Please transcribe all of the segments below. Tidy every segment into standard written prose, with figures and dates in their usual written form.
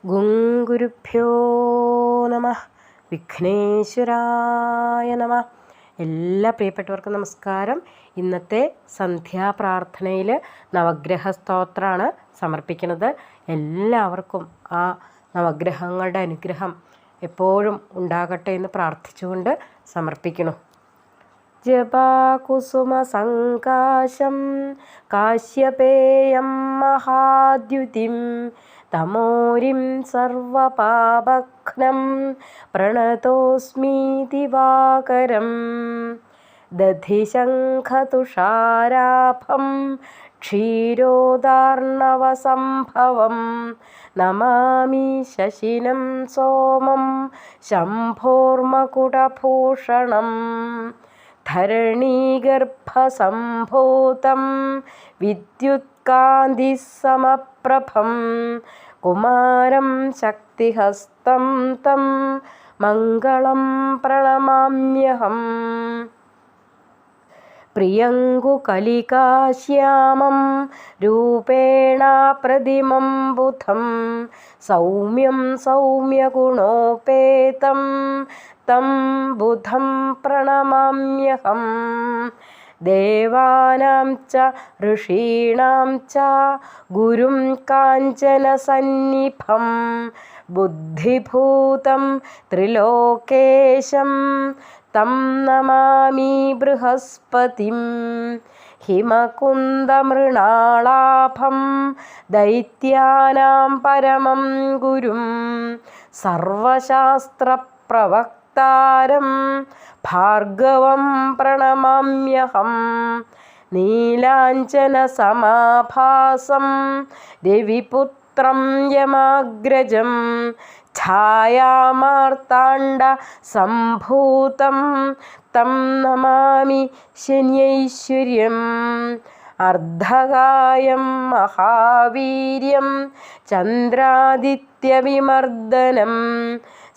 ഗുരുഭ്യോ നമഃ. വിഘ്നേശ്വരായ നമഃ. എല്ലാ പ്രിയപ്പെട്ടവർക്കും നമസ്കാരം. ഇന്നത്തെ സന്ധ്യാപ്രാർത്ഥനയിൽ നവഗ്രഹ സ്തോത്രമാണ് സമർപ്പിക്കുന്നത്. എല്ലാവർക്കും ആ നവഗ്രഹങ്ങളുടെ അനുഗ്രഹം എപ്പോഴും ഉണ്ടാകട്ടെ എന്ന് പ്രാർത്ഥിച്ചുകൊണ്ട് സമർപ്പിക്കുന്നു. ജപാകുസുമ സങ്കാശം കാശ്യപേയം മഹാദ്യുതിം തമോരിം സർവപാപഘ്നം പ്രണതോസ്മി ദിവാകരം. ദധിശംഖതുഷാരാഭം ക്ഷീരോദാർണവസംഭവം നമാമി ശശിനം സോമം ശംഭോർമകുടഭൂഷണം. ധരണീഗർഭസംഭൂതം വിദ്യുത്കാന്തിസമപ്രഭം കുമാരം ശക്തിഹസ്തം തം മംഗളം പ്രണമാമ്യഹം. പ്രിയങ്കുകലികാശ്യാമം രൂപേണ പ്രതിമം ബുധം സൗമ്യം സൗമ്യഗുണോപേതം തം ബുധം പ്രണമാമ്യഹം. ദേവാനാം ച ഋഷീണാം ച ഗുരും കാഞ്ചനസന്നിഭം ബുദ്ധിഭൂതം ത്രിലോകേശം തം നമാമി ബൃഹസ്പതിം. ഹിമകുന്ദമൃണാളാഭം ദൈത്യാനാം പരമം ഗുരും സർവശാസ്ത്രപ്രവക്താരം ഭാർഗവം പ്രണമാമ്യഹം. നീലാഞ്ജനസമാഭാസം രവിപുത്രം യമാഗ്രജം ഛായാമാർത്താണ്ഡ സംഭൂതം തം നമാമി ശനൈശ്വര്യം. അർദ്ധകായം മഹാവീര്യം ചന്ദ്രാദിത്യവിമർദനം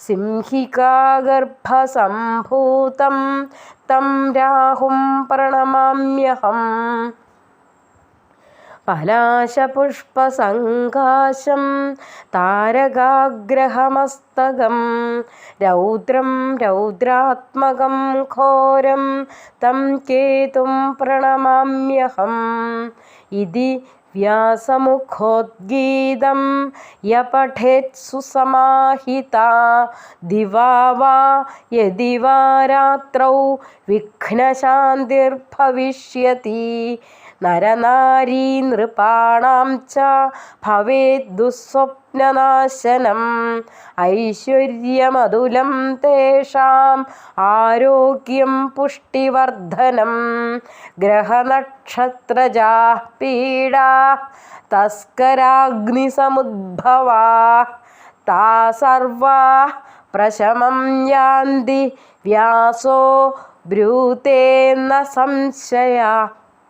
സിംഹികാഗർഭസംഭൂതം തം രാഹും പ്രണമാമ്യഹം. പലാശപുഷ്പസങ്കാശം താരകാഗ്രഹമസ്തകം രൗദ്രം രൗദ്രാത്മകം ഘോരം തം കേതും പ്രണമാമ്യഹം. ഇതി വ്യാസമുഖോദ്ഗീതം യ പഠേത് സുസമാഹിതാ ദിവാ വാ യദി വാ രാത്രൗ വിഘ്നശാന്തിർഭവിഷ്യതി. നരനാരീ നൃപാണാം ച ഭവേത് ദുഃസ്വപ്നനാശനം ഐശ്വര്യമതുലം തേഷാം ആരോഗ്യം പുഷ്ടിവർദ്ധനം. ഗ്രഹനക്ഷത്രജാഃ പീഡാ തസ്കരാഗ്നിസമുദ്ഭവാ താ സർവാഃ പ്രശമം യാന്തി വ്യാസോ ബ്രൂതേ ന സംശയാ.